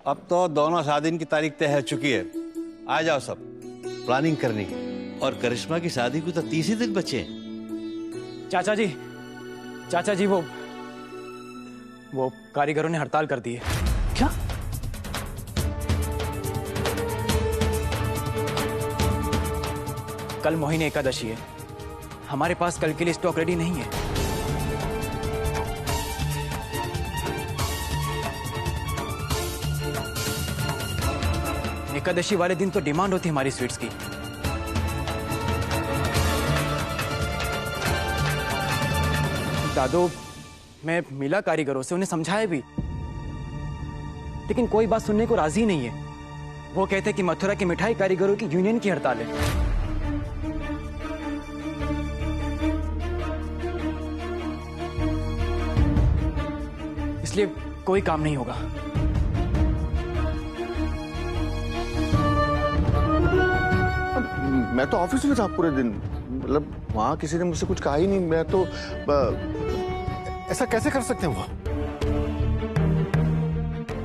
अब तो दोनों शादी की तारीख तय हो चुकी है। आ जाओ सब, प्लानिंग करनी है। और करिश्मा की शादी को तो 30 ही दिन बचे हैं। चाचा जी वो कारीगरों ने हड़ताल कर दी है। क्या? कल मोहिनी एकादशी है, हमारे पास कल के लिए स्टॉक रेडी नहीं है। एकादशी वाले दिन तो डिमांड होती है हमारी स्वीट्स की। दादू, मैं मिला कारीगरों से, उन्हें समझाया भी, लेकिन कोई बात सुनने को राजी नहीं है। वो कहते हैं कि मथुरा की मिठाई कारीगरों की यूनियन की हड़ताल है। इसलिए कोई काम नहीं होगा। मैं तो ऑफिस में था पूरे दिन, मतलब वहां किसी ने मुझसे कुछ कहा ही नहीं। मैं तो ऐसा कैसे कर सकते हैं वो?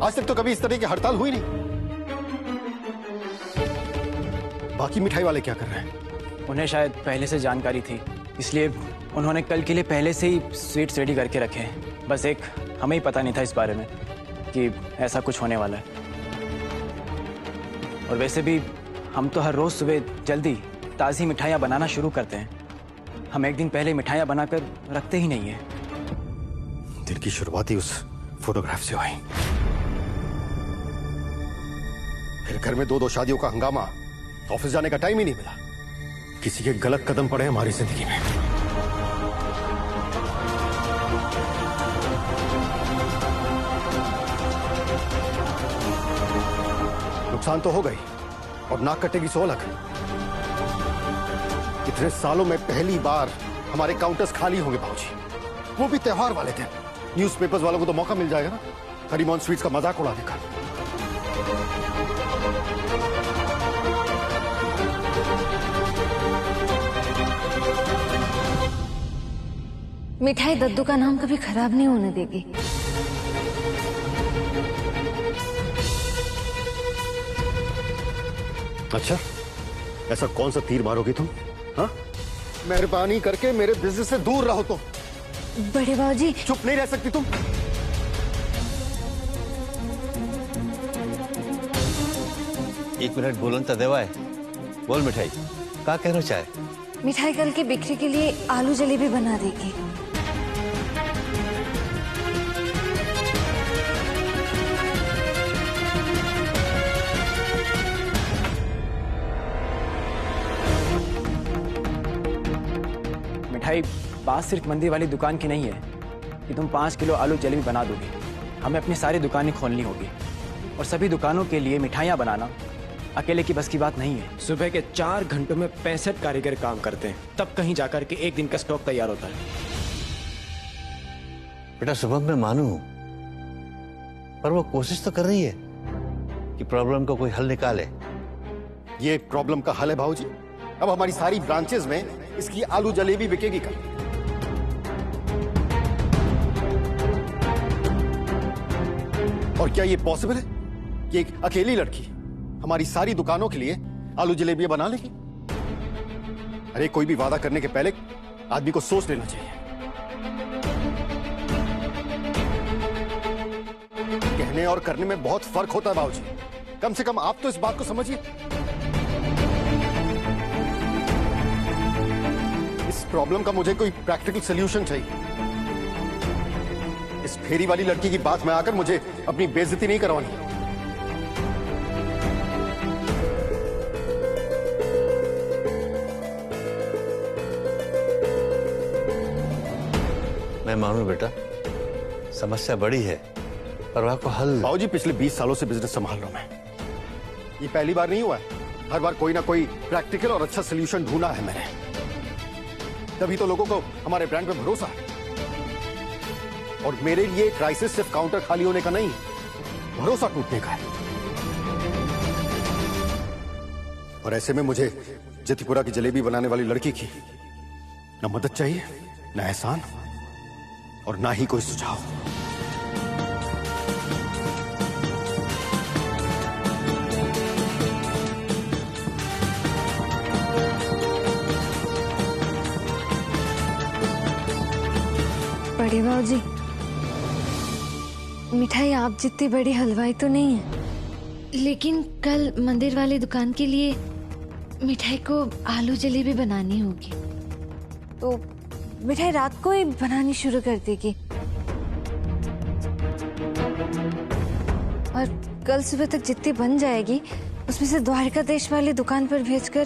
आज तक तो कभी इस तरह की हड़ताल हुई नहीं। बाकी मिठाई वाले क्या कर रहे हैं? उन्हें शायद पहले से जानकारी थी, इसलिए उन्होंने कल के लिए पहले से ही स्वीट्स रेडी करके रखे हैं। बस एक हमें ही पता नहीं था इस बारे में कि ऐसा कुछ होने वाला है। और वैसे भी हम तो हर रोज सुबह जल्दी ताज़ी मिठाइयाँ बनाना शुरू करते हैं। हम एक दिन पहले मिठाइयाँ बनाकर रखते ही नहीं है। दिन की शुरुआत ही उस फोटोग्राफ से हुई, फिर घर में 2 शादियों का हंगामा, ऑफिस जाने का टाइम ही नहीं मिला। किसी के गलत कदम पड़े हमारी जिंदगी में। नुकसान तो हो गई और नाक कटेगी 100 लाख। इतने सालों में पहली बार हमारे काउंटर्स खाली होंगे बाबूजी, वो भी त्योहार वाले दिन। न्यूज़पेपर्स वालों को तो मौका मिल जाएगा ना हरीमोहन स्वीट्स का मजाक उड़ाने का। मिठाई दद्दू का नाम कभी खराब नहीं होने देगी। अच्छा, ऐसा कौन सा तीर मारोगे तुम? हाँ, मेहरबानी करके मेरे बिजनेस से दूर रहो। तो बड़े बाबूजी, चुप नहीं रह सकती तुम? एक मिनट बोलन तो देवाए। बोल मिठाई, क्या कहना चाहे? मिठाई कल की बिक्री के लिए आलू जलेबी बना देगी। मिठाई बात सिर्फ मंदिर वाली दुकान की नहीं है कि तुम 5 किलो आलू जलेबी बना दोगे। हमें अपनी सारी दुकानें खोलनी होगी और सभी दुकानों के लिए मिठाइयाँ बनाना अकेले की बस की बात नहीं है। सुबह के 4 घंटों में 65 कारीगर काम करते हैं, तब कहीं जाकर के एक दिन का स्टॉक तैयार होता है। बेटा शुभम, मैं मानू, पर वो कोशिश तो कर रही है कि प्रॉब्लम का कोई हल निकाले। ये प्रॉब्लम का हल है भाऊजी। अब हमारी सारी ब्रांचेस में इसकी आलू जलेबी बिकेगी कल। और क्या ये पॉसिबल है कि एक अकेली लड़की हमारी सारी दुकानों के लिए आलू जलेबियां बना लेगी? अरे कोई भी वादा करने के पहले आदमी को सोच लेना चाहिए। कहने और करने में बहुत फर्क होता है बाबूजी। कम से कम आप तो इस बात को समझिए। इस प्रॉब्लम का मुझे कोई प्रैक्टिकल सॉल्यूशन चाहिए। इस फेरी वाली लड़की की बात में आकर मुझे अपनी बेइज्जती नहीं करवानी। मैं मानू बेटा, समस्या बड़ी है, पर वह को हल। बाबूजी, पिछले 20 सालों से बिजनेस संभाल रहा हूं मैं। ये पहली बार नहीं हुआ है। हर बार कोई ना कोई प्रैक्टिकल और अच्छा सॉल्यूशन ढूंढा है मैंने। तभी तो लोगों को हमारे ब्रांड पे भरोसा है। और मेरे लिए क्राइसिस सिर्फ काउंटर खाली होने का नहीं, भरोसा टूटने का है। और ऐसे में मुझे जतिपुरा की जलेबी बनाने वाली लड़की की ना मदद चाहिए, ना एहसान, और ना ही कोई सुझाव। ताऊ जी, मिठाई आप जितनी बड़ी हलवाई तो नहीं है, लेकिन कल मंदिर वाली दुकान के लिए मिठाई को आलू जलेबी बनानी होगी, तो मिठाई रात को ही बनानी शुरू कर देगी और कल सुबह तक जितनी बन जाएगी उसमें से द्वारकाधीश वाली दुकान पर भेजकर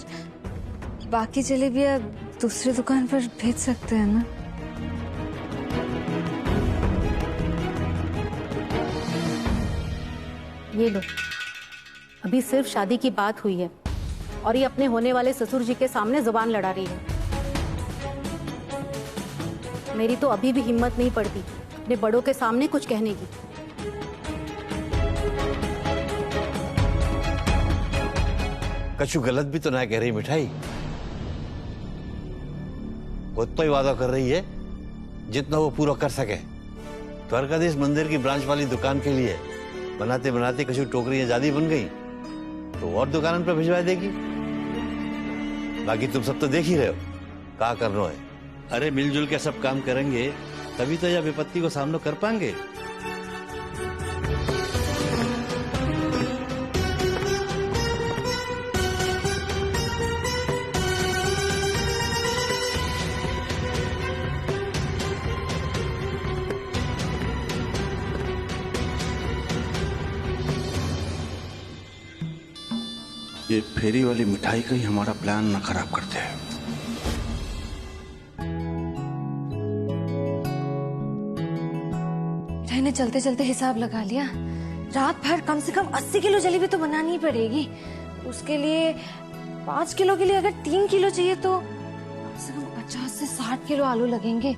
बाकी जलेबियां दूसरी दुकान पर भेज सकते हैं ना। ये लो, अभी सिर्फ शादी की बात हुई है और ये अपने होने वाले ससुर जी के सामने जुबान लड़ा रही है। मेरी तो अभी भी हिम्मत नहीं पड़ती अपने बड़ों के सामने कुछ कहने की। कछु गलत भी तो ना कह रही मिठाई, उतना ही वादा कर रही है जितना वो पूरा कर सके। द्वारकाधीश मंदिर की ब्रांच वाली दुकान के लिए बनाते बनाते कछु टोकरियां ज्यादा बन गई तो और दुकान पर भिजवा देगी। बाकी तुम सब तो देख ही रहे हो क्या करना है। अरे मिलजुल के सब काम करेंगे तभी तो यह विपत्ति को सामना कर पाएंगे। ये फेरी वाली मिठाई का ही हमारा प्लान ना खराब करते हैं। मिठाई ने चलते चलते हिसाब लगा लिया, रात भर कम से कम 80 किलो जलेबी तो बनानी ही पड़ेगी। उसके लिए 5 किलो के लिए अगर 3 किलो चाहिए तो कम से कम 50 से 60 किलो आलू लगेंगे।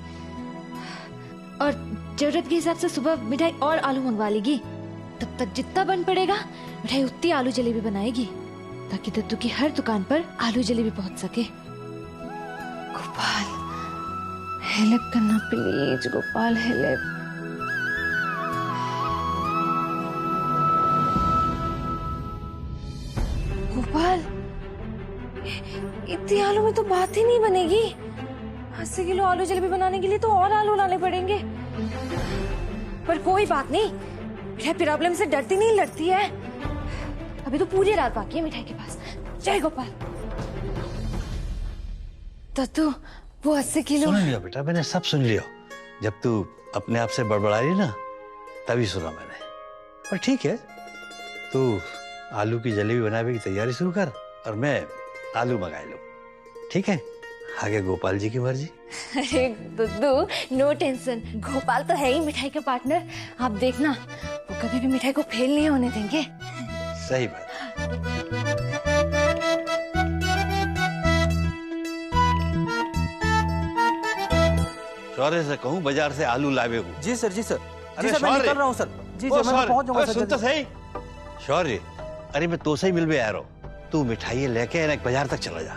और जरूरत के हिसाब से सुबह मिठाई और आलू मंगवा लेगी, तब तक जितना बन पड़ेगा मिठाई उतनी आलू जलेबी बनाएगी ताकि दद्दू की हर दुकान पर आलू जलेबी पहुंच सके। गोपाल हेल्प करना प्लीज, गोपाल हेल्प। गोपाल इतनी आलू में तो बात ही नहीं बनेगी। 80 किलो आलू जलेबी बनाने के लिए तो और आलू लाने पड़ेंगे। पर कोई बात नहीं, मिठाई प्रॉब्लम से डरती नहीं लड़ती है। अभी तो पूरी रात बाकी है मिठाई के पास। जय गोपाल। दद्दू वो 80 किलो। सुन लिया बेटा, मैंने सब सुन लिया। जब तू अपने आप से बड़बड़ा रही ना तभी सुना मैंने। पर ठीक है, तू आलू की जलेबी बनाने की तैयारी शुरू कर और मैं आलू मंगा लूं। ठीक है, आगे गोपाल जी की मर्जी। अरे दद्दू नो टेंशन, गोपाल तो है ही मिठाई का पार्टनर। आप देखना वो कभी भी मिठाई को फेल नहीं होने देंगे। सही बात। शौर्य से कहूँ बाजार से आलू लावे को। जी सर, जी सर। अरे जी सर, मैं निकल रहा हूँ सर। जी जी, मैं पहुंच जाऊंगा सर। सुन तो सही शौर्य, अरे मैं तो से ही मिलवे आ रहा हूँ। तू मिठाई लेके ना बाजार तक चला जा।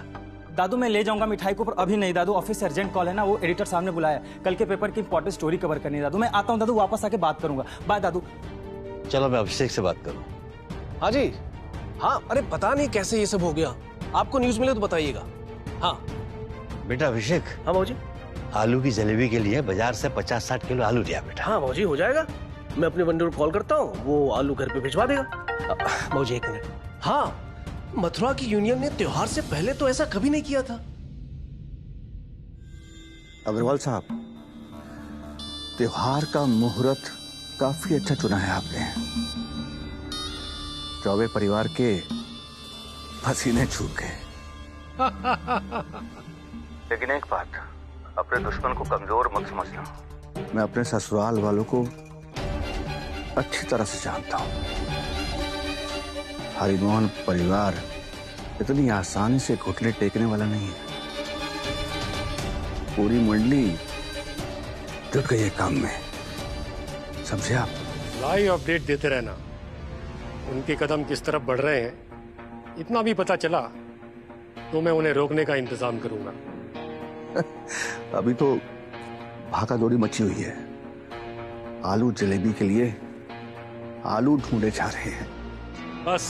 दादू मैं ले जाऊंगा मिठाई को, पर अभी नहीं दादू, ऑफिस से अर्जेंट कॉल है ना, वो एडिटर साहब ने बुलाया, कल के पेपर की इंपॉर्टेंट स्टोरी कवर करनी है दादू। मैं आता हूँ दादू, वापस आके बात करूंगा। बाय दादू। चलो मैं अभिषेक से बात करूँ। हाँ जी, हाँ। अरे पता नहीं कैसे ये सब हो गया, आपको न्यूज मिले तो बताइएगा। हाँ बेटा अभिषेक। हाँ बाबूजी। आलू की जलेबी के लिए बाजार से 50-60 किलो आलू लिया बेटा। हाँ बाबूजी, हो जाएगा। मैं अपने बंदे को कॉल करता हूँ, वो आलू घर पे भिजवा देगा। बाबूजी 1 मिनट। हाँ, मथुरा की यूनियन ने त्योहार से पहले तो ऐसा कभी नहीं किया था। अग्रवाल साहब, त्योहार का मुहूर्त काफी अच्छा चुना है आपने। चौबे परिवार के पसीने छूट गए। लेकिन एक बात, अपने दुश्मन को कमजोर मत समझना। मैं अपने ससुराल वालों को अच्छी तरह से जानता हूं। हरिमोहन परिवार इतनी आसानी से घुटने टेकने वाला नहीं है। पूरी मंडली जुट गई है काम में, समझे आप? लाइव अपडेट देते रहना, उनके कदम किस तरफ बढ़ रहे हैं इतना भी पता चला तो मैं उन्हें रोकने का इंतजाम करूंगा। अभी तो भागा दौड़ी मची हुई है। आलू जलेबी के लिए आलू ढूंढे जा रहे हैं। बस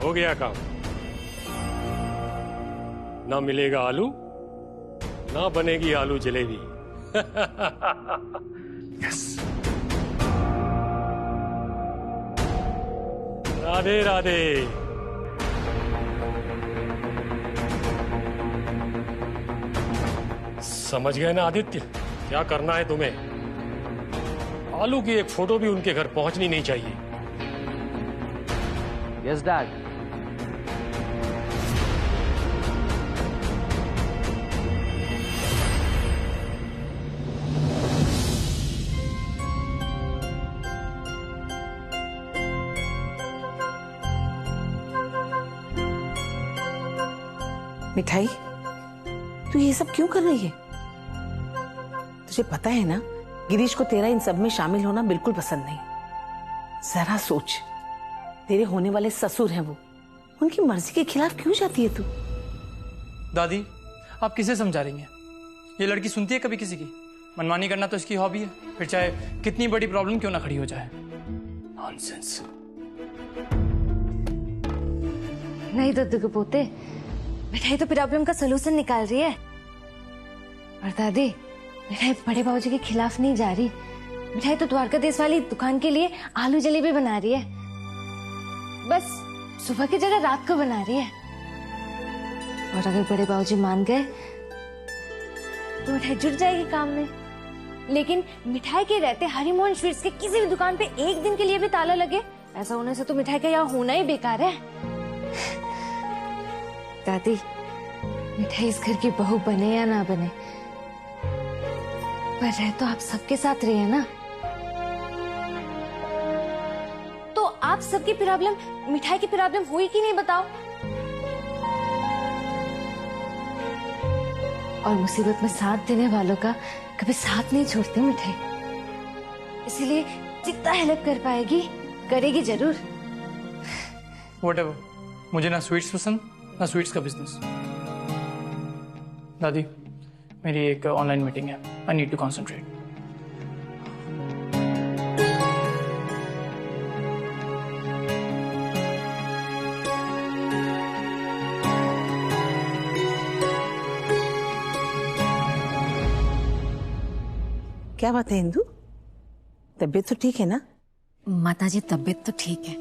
हो गया काम। ना मिलेगा आलू, ना बनेगी आलू जलेबी। यस। राधे राधे। समझ गए ना आदित्य, क्या करना है तुम्हें? आलू की एक फोटो भी उनके घर पहुंचनी नहीं चाहिए। Yes dad. मिठाई, तू ये सब क्यों कर रही है? तुझे पता है ना, गिरीश को तेरा इन सब में शामिल होना बिल्कुल पसंद नहीं। जरा सोच, तेरे होने वाले ससुर हैं वो, उनकी मर्जी के खिलाफ क्यों जाती है तू? दादी, आप किसे समझा रही हैं? ये लड़की सुनती है कभी किसी की? मनमानी करना तो इसकी हॉबी है, फिर चाहे कितनी बड़ी प्रॉब्लम क्यों ना खड़ी हो जाए। नॉनसेंस। नहीं दद्दू के पोते, मिठाई तो प्रॉब्लम का सलूशन निकाल रही है। और दादी, मिठाई बड़े बाबूजी के खिलाफ नहीं जा रही। मिठाई तो द्वारकाधीश वाली दुकान के लिए आलू जलेबी बना रही है, बस सुबह की जगह रात को बना रही है। और अगर बड़े बाबूजी मान गए तो मिठाई जुट जाएगी काम में। लेकिन मिठाई के रहते हरिमोहन स्वीट्स के किसी भी दुकान पे एक दिन के लिए भी ताला लगे, ऐसा होने से तो मिठाई का यहाँ होना ही बेकार है। दादी, मिठाई इस घर की बहू बने या ना बने, पर रह तो आप सबके साथ रही है ना। तो आप सबकी प्रॉब्लम मिठाई की प्रॉब्लम हुई कि नहीं बताओ? और मुसीबत में साथ देने वालों का कभी साथ नहीं छोड़ती मिठाई, इसीलिए जितना हेल्प कर पाएगी करेगी जरूर। Whatever, मुझे ना स्वीट्स पसंद ना स्वीट्स का बिजनेस। दादी, मेरी एक ऑनलाइन मीटिंग है, आई नीड टू कॉन्सेंट्रेट। क्या बात है इंदु, तबीयत तो ठीक है ना? माताजी, तबीयत तो ठीक है।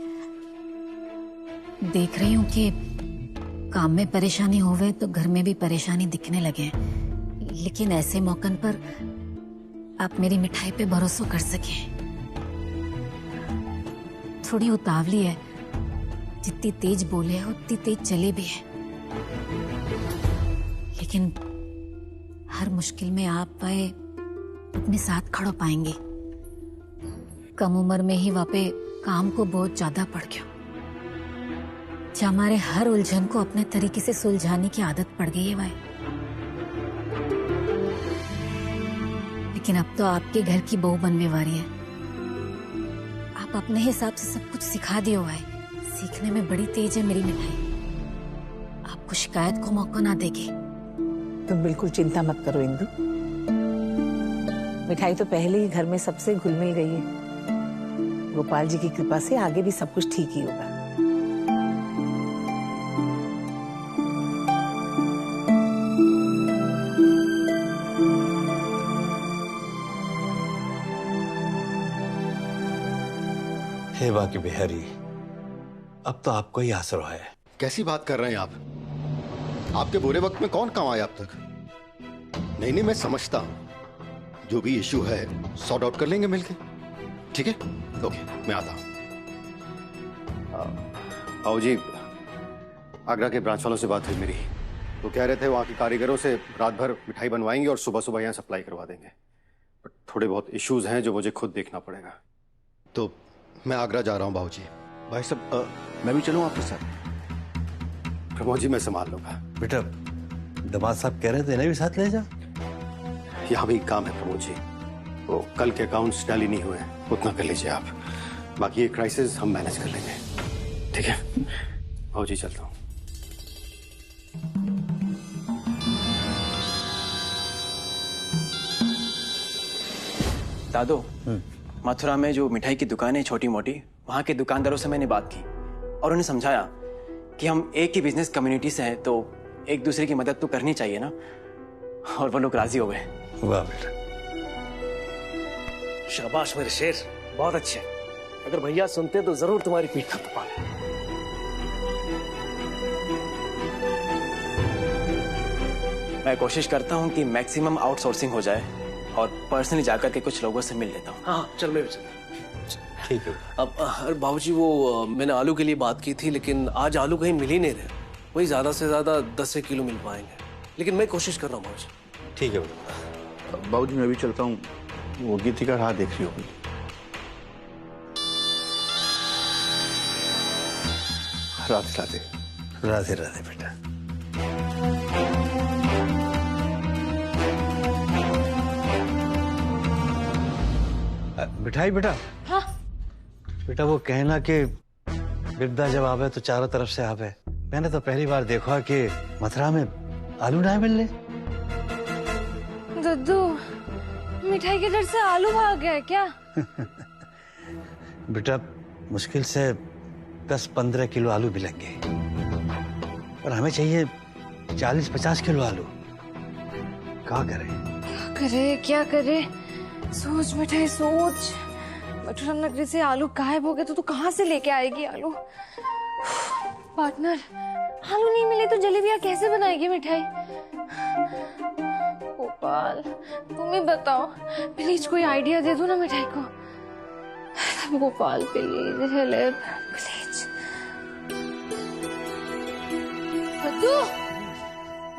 देख रही हूँ कि काम में परेशानी होवे तो घर में भी परेशानी दिखने लगे, लेकिन ऐसे मौकन पर आप मेरी मिठाई पे भरोसा कर सके। थोड़ी उतावली है, जितनी तेज बोले है उतनी तेज चले भी है, लेकिन हर मुश्किल में आप पाए अपने साथ खड़ो पाएंगे। कम उम्र में ही वापे काम को बहुत ज्यादा पड़ गया, हमारे हर उलझन को अपने तरीके से सुलझाने की आदत पड़ गई है भाई। लेकिन अब तो आपके घर की बहू बनने वाली है, आप अपने हिसाब से सब कुछ सिखा दियो भाई। सीखने में बड़ी तेज है मेरी मिठाई, आपको शिकायत को मौका ना देगी। तुम बिल्कुल चिंता मत करो इंदु, मिठाई तो पहले ही घर में सबसे घुल मिल गई है। गोपाल जी की कृपा से आगे भी सब कुछ ठीक ही होगा। हे बाकी बिहारी, अब तो आपको ही आसरा है। कैसी बात कर रहे हैं आप? आपके बुरे वक्त में कौन काम आया अब तक? नहीं नहीं, मैं समझता हूं, जो भी इशू है सॉर्ट आउट कर लेंगे मिलके। ठीक है, ओके, मैं आता हूं। आओ जी, आगरा के ब्रांच वालों से बात हुई मेरी, तो कह रहे थे वहां के कारीगरों से रात भर मिठाई बनवाएंगे और सुबह सुबह यहाँ सप्लाई करवा देंगे। बट थोड़े बहुत इश्यूज हैं जो मुझे खुद देखना पड़ेगा, तो मैं आगरा जा रहा हूँ बाबूजी। भाई साहब, मैं भी चलूं आपके साथ? प्रमोद जी, मैं संभाल लूंगा। बेटा, दामाद साहब कह रहे थे ना भी साथ ले जा। यहाँ भी काम है प्रमोद जी, वो कल के अकाउंट्स टैली नहीं हुए, उतना कर लीजिए आप, बाकी ये क्राइसिस हम मैनेज कर लेंगे। ठीक है बाबूजी, चलता हूँ। दादो, मथुरा में जो मिठाई की दुकान है छोटी मोटी, वहाँ के दुकानदारों से मैंने बात की और उन्हें समझाया कि हम एक ही बिजनेस कम्युनिटी से हैं, तो एक दूसरे की मदद तो करनी चाहिए ना, और वो लोग राजी हो गए। वाह बेटा, शाबाश मेरे शेर, बहुत अच्छे। अगर भैया सुनते तो जरूर तुम्हारी पीठ थपथपा। मैं कोशिश करता हूँ कि मैक्सिमम आउटसोर्सिंग हो जाए और पर्सनली जाकर के कुछ लोगों से मिल लेता हूँ। हाँ चल, मैं भी चल। ठीक है। अब अरे बाबूजी, वो मैंने आलू के लिए बात की थी, लेकिन आज आलू कहीं मिल ही नहीं रहे। वही ज्यादा से ज्यादा 10 किलो मिल पाएंगे, लेकिन मैं कोशिश कर रहा हूँ बाबूजी। ठीक है बेटा। बाबूजी मैं भी चलता हूँ, वो गीति का राह देख रही होगी। राधे राधे। राधे राधे बेटा। मिठाई बेटा। हाँ? बेटा वो कहना कि विपदा जब आवे तो चारों तरफ से आवे, मैंने तो पहली बार देखा कि मथुरा में आलू ना मिलने। दद्दू, मिठाई के डर से आलू भाग गया क्या? बेटा मुश्किल से 10-15 किलो आलू मिलेंगे, और हमें चाहिए 40-50 किलो आलू। क्या करें? क्या करे? सोच मिठाई सोच। मथुरा नगरी से आलू गायब हो गए तो तू कहाँ से लेके आएगी आलू? पार्टनर, आलू नहीं मिले तो जलेबियाँ कैसे बनाएगी मिठाई? गोपाल, तुम ही बताओ, प्लीज कोई आइडिया दे दो ना मिठाई को। Gopal please help please.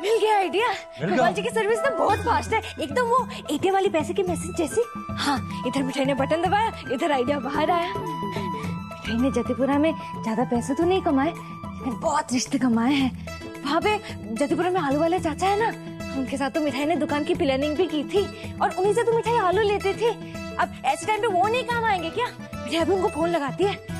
मिल गया आइडिया। गोपाल जी की सर्विस तो बहुत फास्ट है, एकदम वो एटीएम वाली पैसे की मैसेज जैसी। हाँ, इधर मिठाई ने बटन दबाया, इधर आइडिया बाहर आया। मिठाई ने जतीपुरा में ज्यादा पैसे तो नहीं कमाए, लेकिन बहुत रिश्ते कमाए हैं। वहाँ पे जतीपुरा में आलू वाले चाचा है ना, उनके साथ तो मिठाई ने दुकान की प्लानिंग भी की थी, और उन्हीं से तो मिठाई आलू लेते थे। अब ऐसे टाइम पे वो नहीं काम आएंगे क्या? मिठाई अभी उनको फोन लगाती है।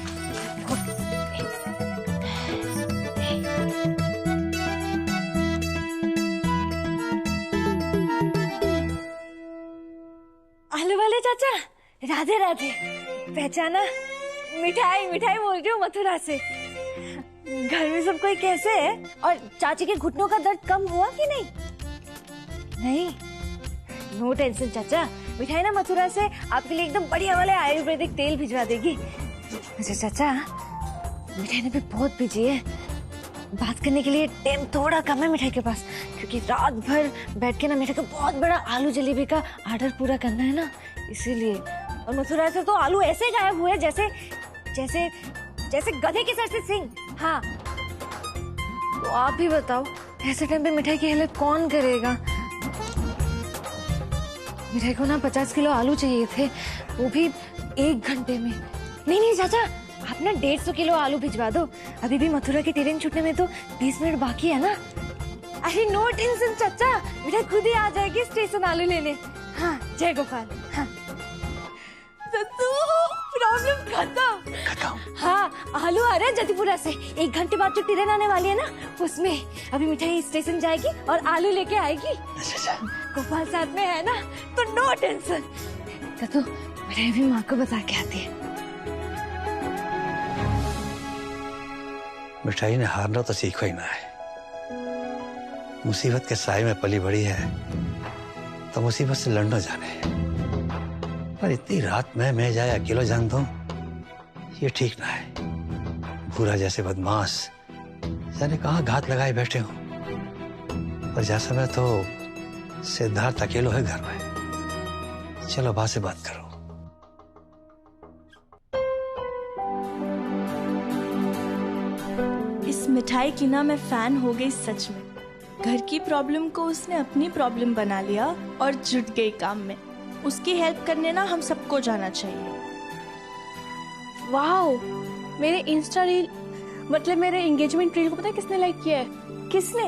आलू वाले चाचा, राधे राधे। पहचाना? मिठाई मिठाई बोल रही हूँ मथुरा से। घर में सब कोई कैसे है? और चाची के घुटनों का दर्द कम हुआ कि नहीं? नहीं, नो टेंशन चाचा, मिठाई ना मथुरा से आपके लिए एकदम बढ़िया वाले आयुर्वेदिक तेल भिजवा देगी। अच्छा चाचा, मिठाई ने भी बहुत बिजी है, बात करने के लिए टाइम थोड़ा कम है मिठाई के पास, क्योंकि रात भर बैठ के ना मिठाई का बहुत बड़ा आलू जलेबी का ऑर्डर पूरा करना है ना, इसीलिए। और मथुरा से तो आलू ऐसे गायब हुए जैसे जैसे जैसे गधे के सर से सिंह। हाँ, तो आप ही बताओ, ऐसे टाइम पे मिठाई की हेल्प कौन करेगा? मिठाई को ना 50 किलो आलू चाहिए थे, वो भी 1 घंटे में। नहीं चाचा, आप ना 150 किलो आलू भिजवा दो, अभी भी मथुरा की ट्रेन छूटने में तो 20 मिनट बाकी है ना। अरे नो टेंशन चाचा, मिठाई खुद ही आ जाएगी स्टेशन आलू लेने। हाँ, जय गोपाल। हाँ प्रॉब्लम खत्म। हाँ, आलू आ रहे हैं जतीपुरा से, 1 घंटे बाद जो ट्रेन आने वाली है ना, उसमें अभी मिठाई स्टेशन जाएगी और आलू लेके आएगी। गोपाल साथ में है ना, तो नो टेंशन। तो मिठाई भी माँ को बता के आती है। मिठाई ने हारना तो सीखा ही ना है। मुसीबत के साए में पली बड़ी है, तो मुसीबत से लड़ना जाने। पर इतनी रात में मैं जाए अकेला जान दूं, ये ठीक ना है। भूरा जैसे बदमाश जाने कहाँ घात लगाए बैठे हो। पर जैसा मैं तो सिद्धार्थ अकेलो है घर में। चलो बात से बात करो। इस मिठाई की ना मैं फैन हो गई सच में। घर की प्रॉब्लम को उसने अपनी प्रॉब्लम बना लिया और जुट गई काम में। उसकी हेल्प करने ना हम सबको जाना चाहिए। वाओ, मेरे इंस्टा रील, मतलब मेरे एंगेजमेंट रील को पता है किसने लाइक किया है? किसने?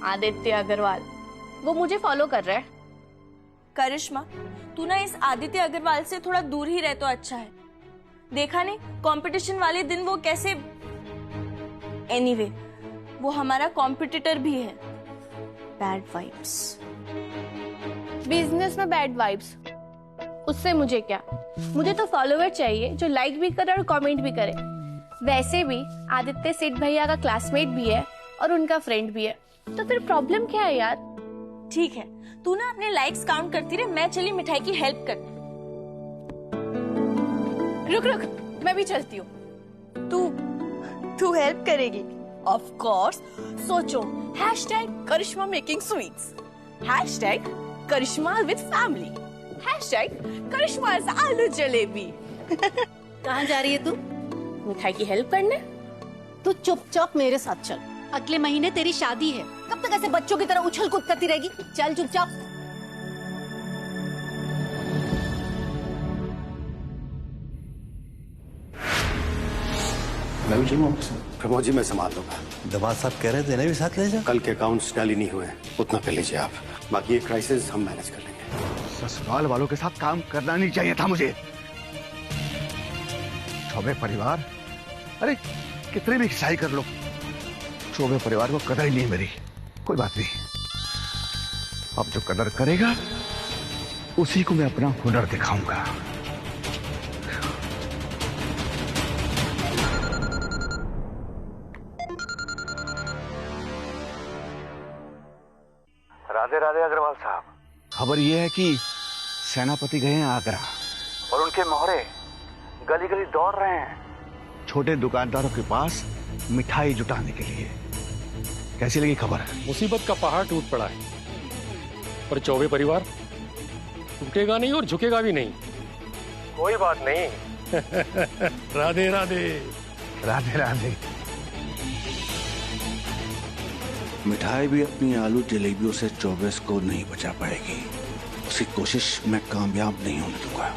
आदित्य अग्रवाल। वो मुझे फॉलो कर रहा है। करिश्मा, तू ना इस आदित्य अग्रवाल से थोड़ा दूर ही रहे तो अच्छा है। देखा नहीं कंपटीशन वाले दिन वो कैसे। एनीवे, वो हमारा कॉम्पिटिटर भी है। Bad vibes. बिजनेस में बैड वाइब्स, उससे मुझे क्या? मुझे तो फॉलोवर चाहिए जो लाइक भी करे और कमेंट भी करे। वैसे भी आदित्य सेठ भैया का क्लासमेट भी है और उनका फ्रेंड भी है, तो फिर प्रॉब्लम क्या है यार? ठीक है, तू ना अपने लाइक्स काउंट करती रहे, मैं चली मिठाई की हेल्प करने। रुक रुक, मैं भी चलती हूँ। तू हेल्प करेगी? Of course. सोचो, hashtag Karishma making sweets, hashtag Karishma with family, hashtag Karishma aloo jalebi. कहाँ जा रही है तू? मिठाई की हेल्प करने। तू चुपचाप मेरे साथ चल, अगले महीने तेरी शादी है। कब तक ऐसे बच्चों की तरह उछल कूद करती रहेगी? चल चुपचाप। मैं भी चलूँ? प्रमोद जी मैं संभाल लूंगा। दमाद साहब कह रहे थे ना भी साथ ले जाओ। कल के अकाउंट्स टैली नहीं हुए, उतना कर लीजिए आप, बाकी ये क्राइसिस हम मैनेज कर लेंगे। ससुराल वालों के साथ काम करना नहीं चाहिए था मुझे। चौबे परिवार, अरे कितने भी खिसाई कर लो, चौबे परिवार को कदर ही नहीं मेरी। कोई बात नहीं, अब जो कदर करेगा उसी को मैं अपना हुनर दिखाऊंगा। राधे राधे अग्रवाल साहब, खबर यह है कि सेनापति गए हैं आगरा और उनके मोहरे गली गली दौड़ रहे हैं छोटे दुकानदारों के पास मिठाई जुटाने के लिए। कैसी लगी खबर? मुसीबत का पहाड़ टूट पड़ा है, पर चौबे परिवार टूटेगा नहीं और झुकेगा भी नहीं। कोई बात नहीं। राधे राधे। राधे राधे। मिठाई भी अपनी आलू जलेबियों से 24 को नहीं बचा पाएगी। उसकी कोशिश मैं कामयाब नहीं होने दूंगा।